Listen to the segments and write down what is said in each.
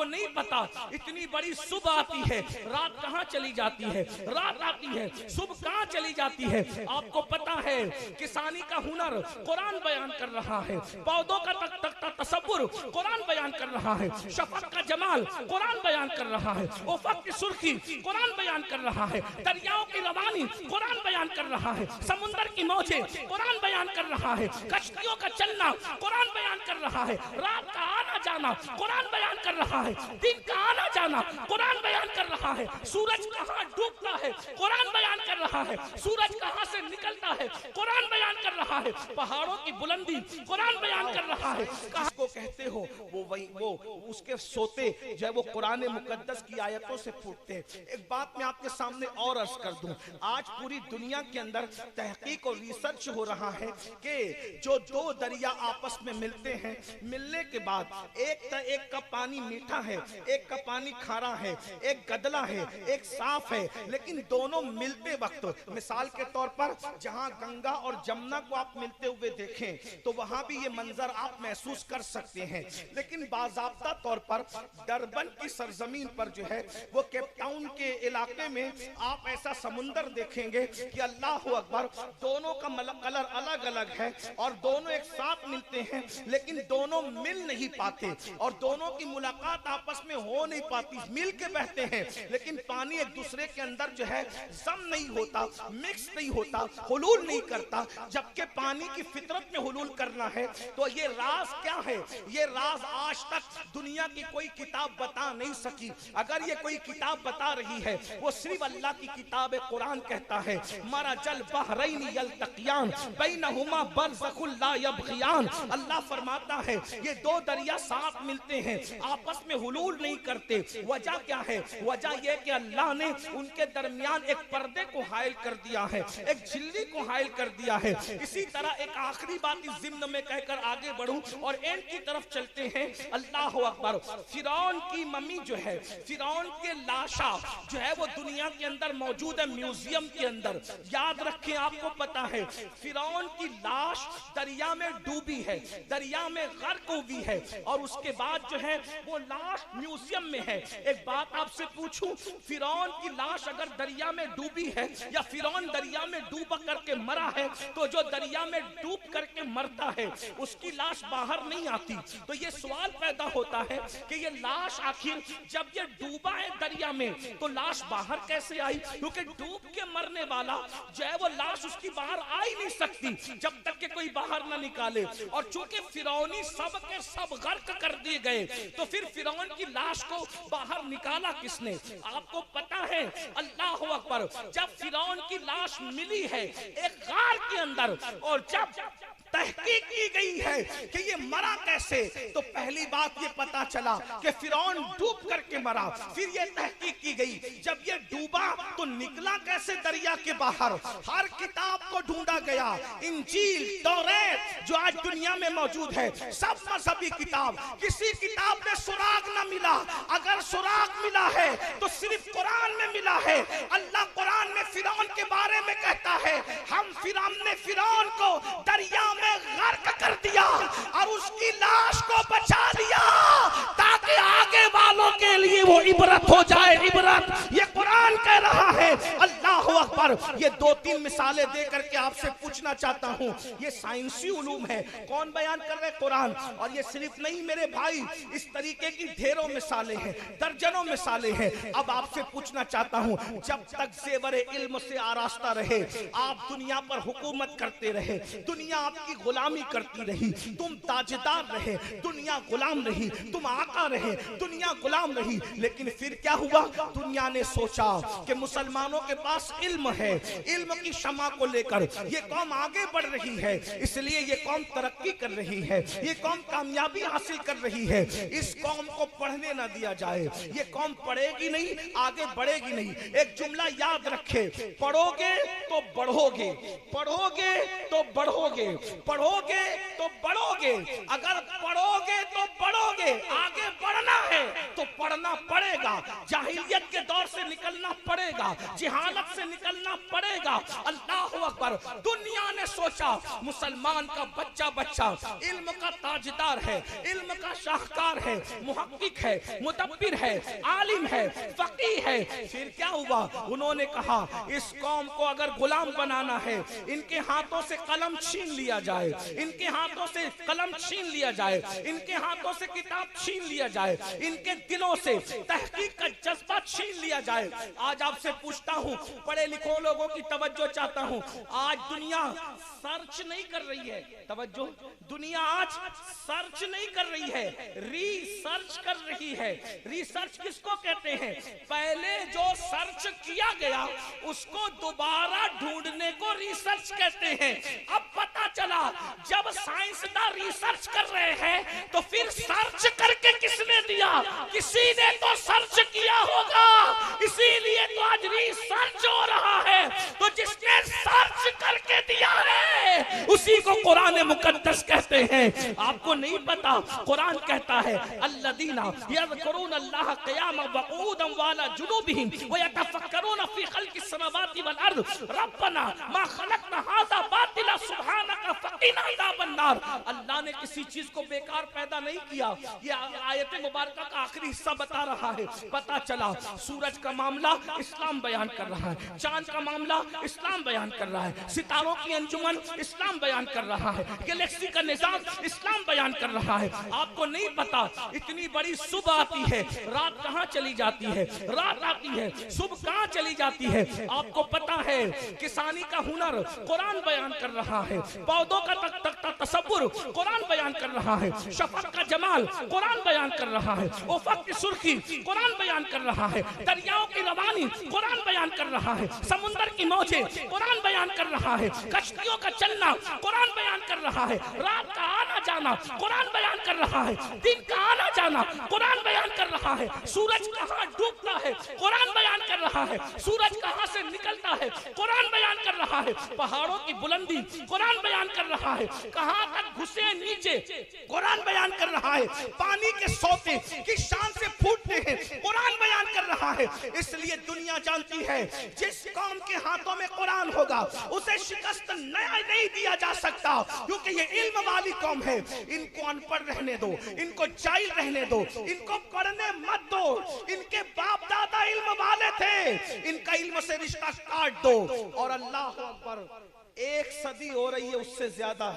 नहीं पता इतनी बड़ी सुबह आती है, रात कहाँ चली जाती है, रात आती है, सुबह कहाँ चली जाती है। आपको पता है किसानी का हुनर कुरान बयान कर रहा है, पौधों का तसव्वुर कुरान बयान कर रहा है, शफक का जमाल कुरान बयान कर रहा है, उफक की सुर्खी कुरान बयान कर रहा है, दरियाओं की रवानी कुरान बयान कर रहा है, समुंदर की मौजें कुरान बयान कर रहा है, कश्तियों का चलना कुरान बयान कर रहा है, रात का आना जाना कुरान बयान कर रहा है, दिन का आना जाना कुरान बयान कर रहा है, सूरज कहाँ डूबता है कुरान बयान कर रहा है, सूरज कहाँ से निकलता है कुरान बयान कर रहा है, पहाड़ों की बुलंदी कुरान बयान कर रहा है। को कहते हो वो उसके सोते जो है वो कुरान मुकद्दस की आयतों से फूटते हैं। एक बात मैं आपके सामने और अर्ज कर दूं, आज पूरी दुनिया के अंदर तहकीक और रिसर्च हो रहा है कि जो दो दरिया आपस में मिलते हैं, मिलने के बाद एक का पानी मीठा है, एक का पानी खारा है, एक गदला है, एक साफ है, लेकिन दोनों मिलते वक्त मिसाल के तौर पर जहां गंगा और जमुना को आप मिलते हुए देखें तो वहां भी ये मंजर आप महसूस कर सकते हैं। लेकिन बाज़ाब्ता तौर पर डरबन की सरजमीन पर जो है वो केप टाउन के इलाके में आप ऐसा समुंदर देखेंगे कि अल्लाह अकबर, दोनों का कलर अलग अलग है और दोनों एक साथ मिलते हैं, लेकिन दोनों मिल नहीं पाते और दोनों की मुलाकात आपस में हो नहीं पाती। मिल के बहते हैं लेकिन पानी एक दूसरे के अंदर जो है जम नहीं होता, मिक्स नहीं होता, हुलूल नहीं करता, जबकि पानी की फितरत में हुलूल करना है। तो ये राज क्या है? ये राज आज तक दुनिया की कोई किताब बता नहीं सकी। अगर ये कोई किताब बता रही है वो सिर्फ अल्लाह की किताब कुरान कहता है, मरजल बहरैन यल्तक़ियान बैनहुमा बरज़खुन ला यबग़ियान। अल्लाह फरमाता है ये दो दरिया साथ मिलते हैं, आपस में हुलूल नहीं करते। वजह क्या है? वजह यह कि अल्लाह ने उनके दरमियान एक पर्दे को हायल कर दिया है, एक झिल्ली को हायल कर दिया है। इसी तरह एक आखिरी बात इस ज़िम्न में कहकर आगे बढ़ूं और एंड की तरफ चलते हैं। अल्लाह अकबर, फिरौन की मम्मी जो है, फिरौन के लाशा जो है वो दुनिया के अंदर मौजूद है, म्यूजियम के अंदर। याद रखें, आपको पता है फिरौन की लाश दरिया में डूबी है, दरिया में गर्क हुई है और उसके बाद जो है वो लाश म्यूजियम में है। एक बात आपसे पूछूं, फिरौन की लाश अगर दरिया में डूबी है या फिरौन दरिया में डूब करके मरा है, तो जो दरिया में डूब करके मरता है उसकी लाश बाहर नहीं आती। तो ये सवाल पैदा होता है कि ये लाश आखिर जब ये डूबा है दरिया में तो लाश बाहर कैसे आई? क्योंकि डूब के मरने वाला जो है वो लाश उसकी बाहर आ ही नहीं सकती जब तक कि कोई बाहर ना निकाले। और चूंकि फिरौनी सब के सब गर्क कर दिए गए तो फिर फिरौन की लाश को बाहर निकाला किसने? आपको पता है, अल्लाह अकबर, जब फिरौन की लाश मिली है एक गार के अंदर और जब तहकीक की गई है कि ये मरा कैसे, तो पहली बात ये पता चला कि फिरौन डूब करके मरा। फिर ये तहकीक की गई जब ये डूबा तो निकला कैसे दरिया के बाहर। हर किताब को ढूंढा गया, इंजील, तौरात जो आज दुनिया में मौजूद है, सब मजहबी किताब, किसी किताब में सुराग न मिला। अगर सुराग मिला है तो सिर्फ कुरान में मिला है। अल्लाह कुरान में फिरौन के बारे में कहता है, हमने फिरौन को दरिया में गर्क कर दिया और उसकी लाश को बचा लिया ताकि आगे वालों के लिए वो इबरत हो जाए। इबरत ये कुरान कह रहा है। अल्लाह अकबर, ये दो तीन मिसालें देकर के आपसे पूछना चाहता हूँ, ये साइंसी उलूम है, कौन बयान कर रहे? कुरान। और ये सिर्फ नहीं मेरे भाई, इस तरीके की ढेरों मिसालें हैं, दर्जनों मिसालें हैं। अब आपसे पूछना चाहता हूँ, जब तक ज़ेवरे इल्म से आरास्ता रहे, आप दुनिया पर हुकूमत करते रहे, दुनिया आपकी गुलामी करती रही, तुम ताजदार रहे, दुनिया गुलाम रही, तुम आका रहे, दुनिया गुलाम रही। लेकिन फिर क्या हुआ? दुनिया ने सोचा कि मुसलमानों के पास इल्म है, इल्म की शमा को लेकर ये कौम आगे बढ़ रही है, इसलिए ये कौम तरक्की कर रही है, ये कौम कामयाबी हासिल कर रही है। इस कौम को पढ़ने ना दिया जाए, ये कौम पढ़ेगी नहीं, आगे बढ़ेगी नहीं। एक जुमला याद रखे, पढ़ोगे तो बढ़ोगे, पढ़ोगे तो बढ़ोगे, पढ़ोगे तो बढ़ोगे। अगर पढ़ोगे तो बढ़ोगे, आगे बढ़ना है तो पढ़ना पड़ेगा, जाहिलियत के दौर से निकलना पड़ेगा, जिहालत से निकलना पड़ेगा। अल्लाह अकबर। दुनिया ने सोचा मुसलमान का बच्चा बच्चा इल्म का ताजदार है, इल्म का शाहकार है, मुहक्किक है, मुदब्बिर है, आलिम है, फकीह है। फिर क्या हुआ? उन्होंने कहा इस कौम को अगर गुलाम बनाना है, इनके हाथों से कलम छीन लिया जाए, इनके हाथों से कलम छीन लिया जाए, इनके हाथों से किताब छीन लिया जाए, इनके दिलों से तहकीक का जज्बा छीन लिया जाए। आज आपसे पूछता हूं, पढ़े लिखे लोगों की तवज्जो चाहता हूं। आज दुनिया सर्च नहीं कर रही है, तवज्जो, दुनिया आज सर्च नहीं कर रही है, रिसर्च कर रही है। रिसर्च किसको कहते हैं? पहले जो सर्च किया गया उसको दोबारा ढूंढने को रिसर्च कहते हैं। अब पता चला जब साइंसदान रिसर्च कर रहे हैं तो फिर सर्च करके किसने दिया? किसी ने तो सर्च किया होगा, इसीलिए तो आज रिसर्च हो रहा है। तो जिसने सर्च करके दिया है उसी को कुरान मुकद्दस कहते हैं। आपको नहीं पता? कुरान कहता है अल्लज़ीना यज़कुरून अल्लाह क़ियामन व क़ुऊदन व अला जुनूबिहिम व यतफ़क्करून फ़ी ख़ल्क़िस समावाति वल अर्ज़ रब्बना मा ख़लक़ना हाज़ा बातिला सुब्हानका फ़क़िना अज़ाबन नार। अल्लाह ने किसी चीज को बेकार पैदा नहीं किया। ये आयत मुबारका का आखिरी हिस्सा बता रहा है। पता चला सूरज का मामला इस्लाम बयान कर रहा है, चांद का मामला इस्लाम बयान कर रहा है, सितारों की अंजुमन इस्लाम बयान कर रहा है, गैलेक्सी का निजाम इस्लाम बयान कर रहा है। आपको नहीं पता इतनी बड़ी सुबह आती है, रात कहाँ चली जाती है, रात आती है, सुबह कहाँ चली जाती है। आपको पता है किसानी का हुनर कुरान बयान कर रहा है, पौधों का तसव्वुर कुरान बयान कर रहा है, शफक का जमाल कुरान बयान कर रहा है, उफक की सुर्खी कुरान बयान कर रहा है, दरियाओं की रवानी कुरान बयान कर रहा है, समुंदर की मौजें कुरान बयान कर रहा है, कश्तियों का चलना कुरान बयान कर रहा है, रात का आना जाना कुरान बयान कर रहा है, दिन का आना जाना कुरान बयान कर रहा है, सूरज कहाँ डूबता है कुरान बयान कर रहा है, सूरज कहाँ से निकलता है कुरान बयान कर रहा है, पहाड़ों की बुलंदी कुरान बयान कर रहा है, कहाँ तक घुसे नीचे कुरान बयान कर रहा है, पानी के सोते किस शान से फूटते हैं कुरान बयान कर रहा है। इसलिए दुनिया जानती है जिस कौम के हाथों में कुरान होगा उसे शिकस्त नहीं दिया जा सकता, क्योंकि ये इल्म वाली कौम है। इनको अनपढ़ रहने दो, इनको जाहिल रहने दो, इनको पढ़ने मत दो। इनके बाप दादा इल्म वाले थे, इनका इल्म से रिश्ता काट दो। और अल्लाह अकबर, 1 सदी हो रही है, उससे ज्यादा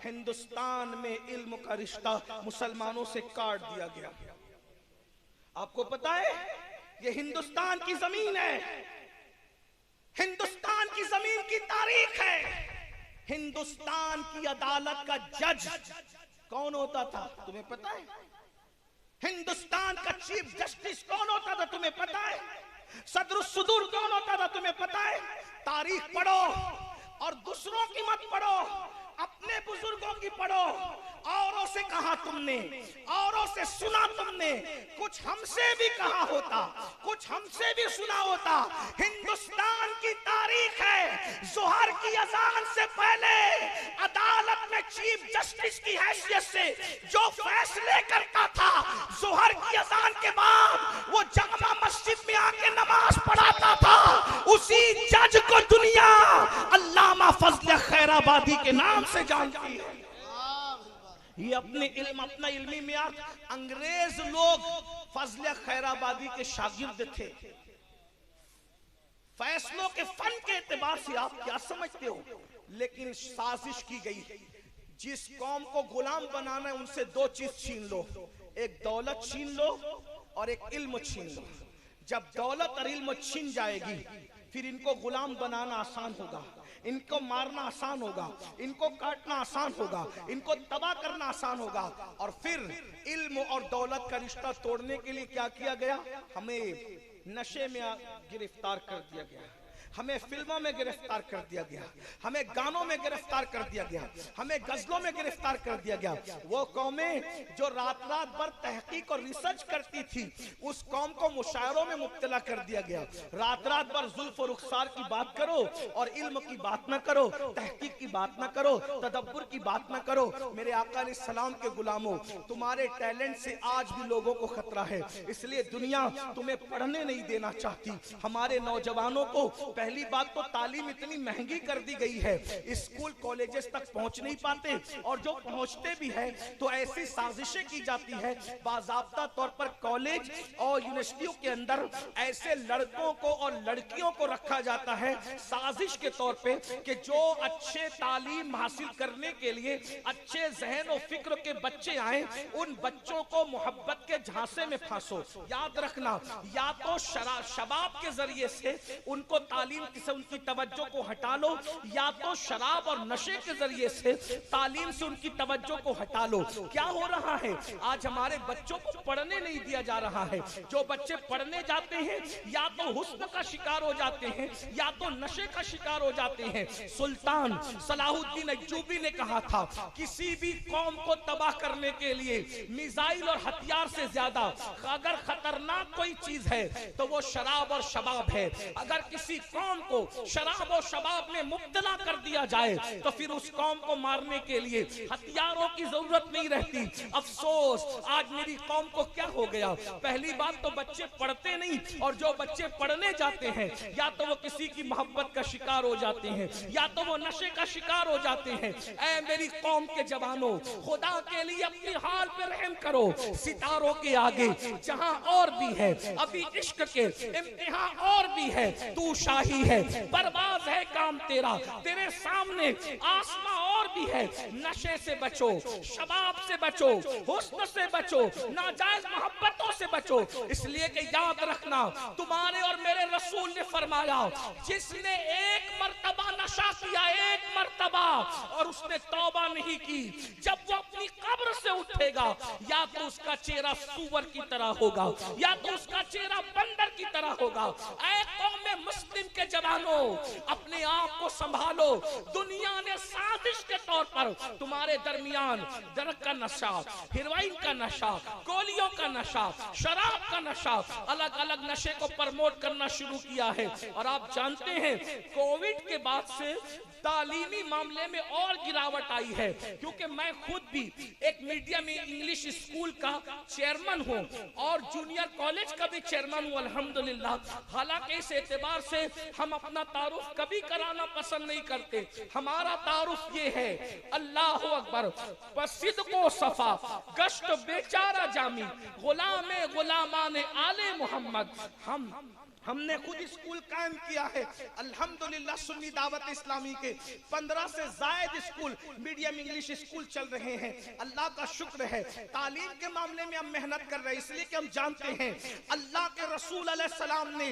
हिंदुस्तान में इल्म का रिश्ता मुसलमानों से काट दिया गया। आपको पता है ये हिंदुस्तान की जमीन है, हिंदुस्तान की जमीन की तारीख है। हिंदुस्तान की अदालत का जज कौन होता था तुम्हें पता है? हिंदुस्तान का चीफ जस्टिस कौन होता था तुम्हें पता है? सदरुस सुदूर कौन होता था तुम्हें पता है? तारीख पढ़ो और दूसरों की मत पढ़ो, अपने बुजुर्गों की पढ़ो। औरों से कहा तुमने, औरों से सुना तुमने, कुछ हमसे भी कहा होता, कुछ हमसे भी सुना होता। हिंदुस्तान की तारीख है, जोहर की अजान से पहले अदालत में चीफ जस्टिस की हैसियत से जो फैसले करता था, जोहर की अजान के बाद वो जामा मस्जिद में आके नमाज पढ़ाता था। उसी जज को दुनिया अल्लामा फजल खैराबादी के नाम से जानती है। ये अपने इल्म, अपना इल्मी मियार, अंग्रेज लोग फजल खैराबादी के शागिर्द थे। फैसलों के फन के एतबार से आप क्या समझते हो? लेकिन साजिश की गई, जिस कौम को गुलाम बनाना है उनसे 2 चीज छीन लो, एक दौलत छीन लो और एक इल्म छीन लो। जब दौलत और इल्म छीन जाएगी फिर इनको गुलाम बनाना आसान होगा, इनको मारना आसान होगा, इनको काटना आसान होगा, इनको तबाह करना आसान होगा। और फिर इल्म और दौलत का रिश्ता तोड़ने के लिए क्या किया गया? हमें नशे में गिरफ्तार कर दिया गया। हमें फिल्मों में गिरफ्तार कर दिया गया, हमें गानों में गिरफ्तार कर दिया गया, हमें गजलों में गिरफ्तार कर दिया गया। वो कौमें जो रात रात भर तहकीक और रिसर्च करती थी, उस कौम को मुशायरों में मुब्तला कर दिया गया। रात रात भर जुल्फ और रुखसार की बात करो और इल्म की बात ना करो, तहकीक की बात ना करो, तदब्बुर की बात ना करो। मेरे आका अलैहिस्सलाम के गुलामों, तुम्हारे टैलेंट से आज भी लोगों को खतरा है, इसलिए दुनिया तुम्हें पढ़ने नहीं देना चाहती। हमारे नौजवानों को पहली बात तो तालीम इतनी महंगी कर दी गई है, स्कूल कॉलेजेस तक पहुंच नहीं पाते, और जो पहुंचते भी है तो ऐसी साजिशें की जाती है बाज़ाब्ता तौर पर कॉलेज और यूनिवर्सिटियों के अंदर ऐसे लड़कों को और लड़कियों को रखा जाता है साजिश के तौर पे कि जो अच्छे तालीम हासिल करने के लिए अच्छे जहन और फिक्र के बच्चे आए, उन बच्चों को मोहब्बत के झांसे में फांसो। याद रखना, या तो शबाब के जरिए से उनको तालीम से उनकी तवज्जो को हटा लो, या तो शराब और नशे के जरिए से तालीम से उनकी तवज्जो को हटा लो। क्या हो रहा है, आज हमारे बच्चों को पढ़ने नहीं दिया जा रहा है। जो बच्चे पढ़ने जाते हैं या तो हुस्न का शिकार हो जाते हैं या तो नशे का शिकार हो जाते हैं। सुल्तान सलाहुद्दीन अय्यूबी ने कहा था, किसी भी कौम को तबाह करने के लिए मिसाइल और हथियार से ज्यादा अगर खतरनाक कोई चीज है तो वो शराब और शबाब है। अगर किसी कौम को शराब और शबाब में मुब्तला कर दिया जाए तो फिर उस कौम को मारने के लिए हथियारों की जरूरत नहीं रहती। अफसोस, आज मेरी कौम को क्या हो गया, पहली बात तो बच्चे पढ़ते नहीं, और जो बच्चे पढ़ने जाते हैं या तो वो किसी की मोहब्बत का शिकार हो जाते हैं या तो वो नशे का शिकार हो जाते हैं। ऐ मेरी कौम के जवानों, खुदा के लिए अपनी हाल पे रहम करो। सितारों के आगे जहां और भी है अभी इश्क के इम्तिहान और भी है, तू शाही है, बर्बाद है काम तेरा, तेरे सामने आसमां और भी है। नशे से बचो, शबाब से बचो, हुस्न से बचो, नाजायज मोहब्बतों से बचो। इसलिए कि याद रखना, तुम्हारे और मेरे रसूल ने फरमाया, जिसने एक मर्तबा नशा किया, एक मर्तबा, और उसने तौबा नहीं की, जब वो अपनी कब्र से उठेगा या तो उसका चेहरा सूअर की तरह होगा या तो उसका चेहरा बंदर की तरह होगा। ऐ कौम मुस्लिम के जवानों, अपने आप को संभालो। दुनिया ने साजिश के तौर पर तुम्हारे दरमियान दरक का नशा, हेरोइन का नशा, गोलियों का नशा, शराब का नशा, अलग अलग नशे को प्रमोट करना शुरू किया है। और आप जानते हैं कोविड के बाद से तालीमी मामले में और गिरावट आई है, क्योंकि मैं खुद भी एक मीडियम इंग्लिश स्कूल का चेयरमैन हूं और जूनियर कॉलेज का भी चेयरमैन हूं अल्हम्दुलिल्लाह। हालांकि इस एतबार से हम अपना तारुफ कभी कराना पसंद नहीं करते। हमारा तारुफ ये है, अल्लाह अकबर, बसिद को सफा गश्त बेचारा जामी, गुलामे गुलामाने आले मोहम्मद। हमने खुद स्कूल कायम किया है अल्हम्दुलिल्लाह। सुन्नी दावत इस्लामी के 15 से जायद स्कूल मीडियम इंग्लिश स्कूल चल रहे हैं। अल्लाह का शुक्र है, तालीम के मामले में हम मेहनत कर रहे हैं, इसलिए कि हम जानते हैं अल्लाह के रसूल अलैहिस्सलाम ने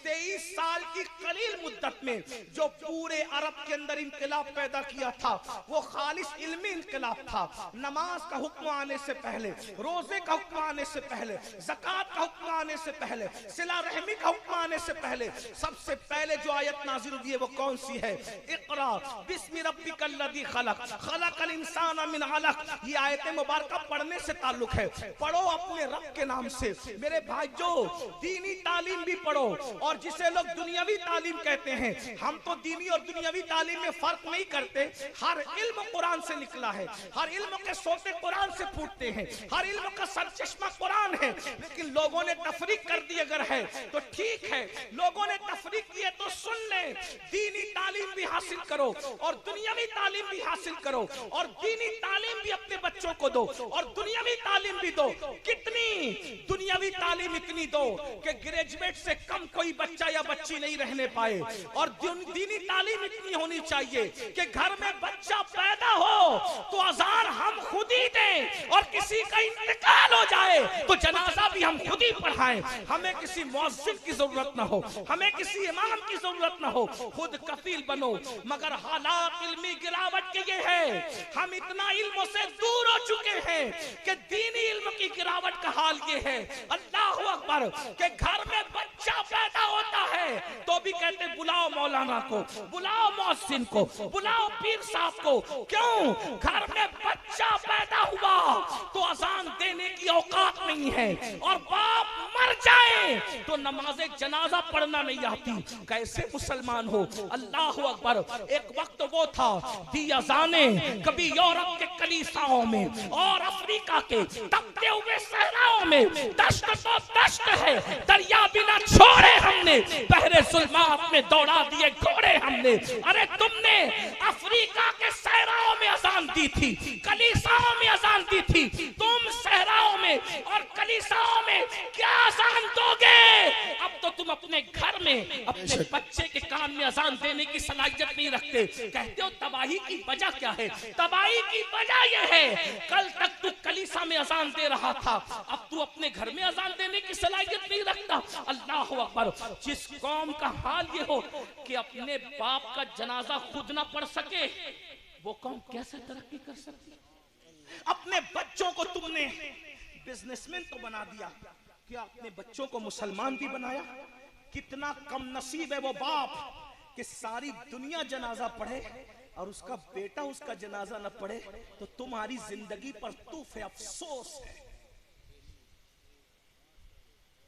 23 साल की कलील मुद्दत में जो पूरे अरब के अंदर इंकलाब पैदा किया था, वो खालिस इल्मी इंकलाब था। नमाज का हुक्म आने से पहले, रोजे का हुक्म आने से पहले, ज़कात का हुक्म आने से पहले, सिला रहमी का हुक्म आने से पहले, सबसे पहले जो आयत नाजिल हुई है वो कौन सी है? इक़रा बिस्मि रब्बिकल लज़ी खलक़ खलक़ल इंसाना मिन अलक़। ये आयत मुबारका पढ़ने से ताल्लुक है। पढ़ो अपने रब के नाम से। मेरे भाइयों, दीनी तालीम भी पढ़ो, और जिसे लोग दुनियावी तालीम कहते हैं, हम तो दीनी और दुनियावी तालीम में फर्क नहीं करते। हर इल्म कुरान से निकला है, हर इल्म के सोते कुरान से फूटते हैं, हर इल्म का सरचश्मा कुरान है। लेकिन लोगों ने तफरीक कर दी अगर है तो ठीक है, लोगों ने तफरीक की है तो सुन ले। दीनी तालीम भी हासिल करो और दुनियावी तालीम भी हासिल करो, और दीनी तालीम भी अपने बच्चों को दो और दुनियावी तालीम भी दो। कितनी दुनियावी तालीम इतनी दो कि ग्रेजुएट से कम कोई बच्चा या बच्ची नहीं रहने पाए, और दीनी तालीम इतनी होनी चाहिए कि घर में बच्चा पैदा हो तो अज़ान हम खुद ही दें, और किसी का इंतकाल हो जाए तो जनाजा भी हम खुद ही पढ़ाएं। हमें किसी मुअज्जिन की जरूरत ना हो, हमें किसी इमाम की जरूरत ना हो, खुद कफील बनो। मगर हालात इल्मी गिरावट के ये है, हम इतना इल्मों से दूर हो चुके हैं कि दीनी इल्म की गिरावट का हाल ये है, अल्लाह अकबर, कि घर में बच्चा पैदा होता है है तो भी कहते बुलाओ मौलाना को, बुलाओ मौसिन को, बुलाओ पीर साहब को। क्यों? घर में बच्चा पैदा हुआ तो अजान देने की औकात नहीं है, और बाप मर जाए तो नमाज़े जनाजा पढ़ना नहीं आती। कैसे मुसलमान हो? अल्लाह अकबर। एक वक्त वो था दी अजाने कभी यूरोप के कलीसियाओं में और अफ्रीका के तपते हुए सहराओं में, दश्त तो दश्त है, दरिया बिना छोड़े हमने, बहरे जुल्मात में दौड़ा दिए घोड़े हमने। अरे तुमने अफ्रीका के सहराओं में अजान दी थी, कलीसियाओं में अजान दी थी, तुम सहराओं में और कलीसियाओं में क्या अजान दोगे? अब तो तुम अपने घर में अपने बच्चे के कान में अजान देने की सलाहियत नहीं रखते। कहते हो तबाही की वजह क्या है? तबाही की वजह यह है, कल तक तू कलीसिया में अजान दे रहा था, अब तू अपने घर में अजान देने की सलाहियत नहीं रखता। अल्लाह अकबर। जिस कौम का हाल ये हो कि अपने बाप का जनाजा खुद ना पढ़ सके, वो कौम कैसे तरक्की कर सकती? अपने बच्चों को तुमने बिजनेसमैन तो बना दिया, क्या अपने बच्चों को मुसलमान भी बनाया? कितना कम नसीब है वो बाप कि सारी दुनिया जनाजा पढ़े और उसका बेटा उसका जनाजा न पढ़े, तो तुम्हारी जिंदगी पर तूफ अफसोस है।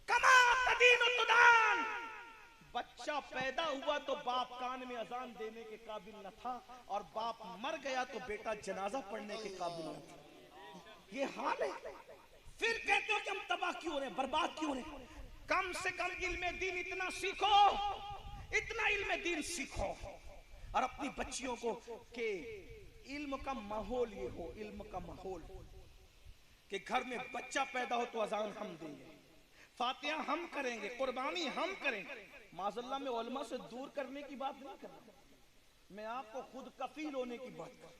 कमा तदीन तुदान। बच्चा पैदा हुआ तो बाप कान में अजान देने के काबिल न था, और बाप मर गया तो बेटा जनाजा पढ़ने के काबिल न था। ये हाल है। फिर कहते हो कि हम तबाह क्यों रहे, बर्बाद क्यों रहे? कम से कम इल्म दीन इतना सीखो, इतना इल्म दीन सीखो, और अपनी बच्चियों को के इल्म का माहौल ये हो, इल्म का माहौल कि घर में बच्चा पैदा हो तो अजान हम देंगे, फातिहा हम करेंगे, कुर्बानी हम करेंगे। माज़अल्लाह में उलमा से दूर करने की बात नहीं कर रहा, मैं आपको खुद कफील होने की बात कर रहा हूं,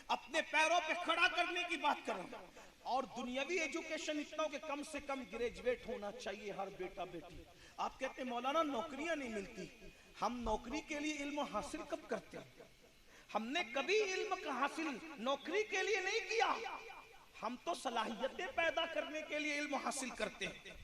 अपने पैरों पे खड़ा करने की बात कर रहा हूं। और दुनियावी एजुकेशन इतना हो कि कम से कम ग्रेजुएट होना चाहिए हर बेटा बेटी। आप कहते हैं मौलाना नौकरियां नहीं मिलती। हम नौकरी के लिए इल्म हासिल कब करते हैं? हमने कभी इल्म का हासिल नौकरी के लिए नहीं किया, हम तो सलाहियतें पैदा करने के लिए इल्म हासिल करते हैं।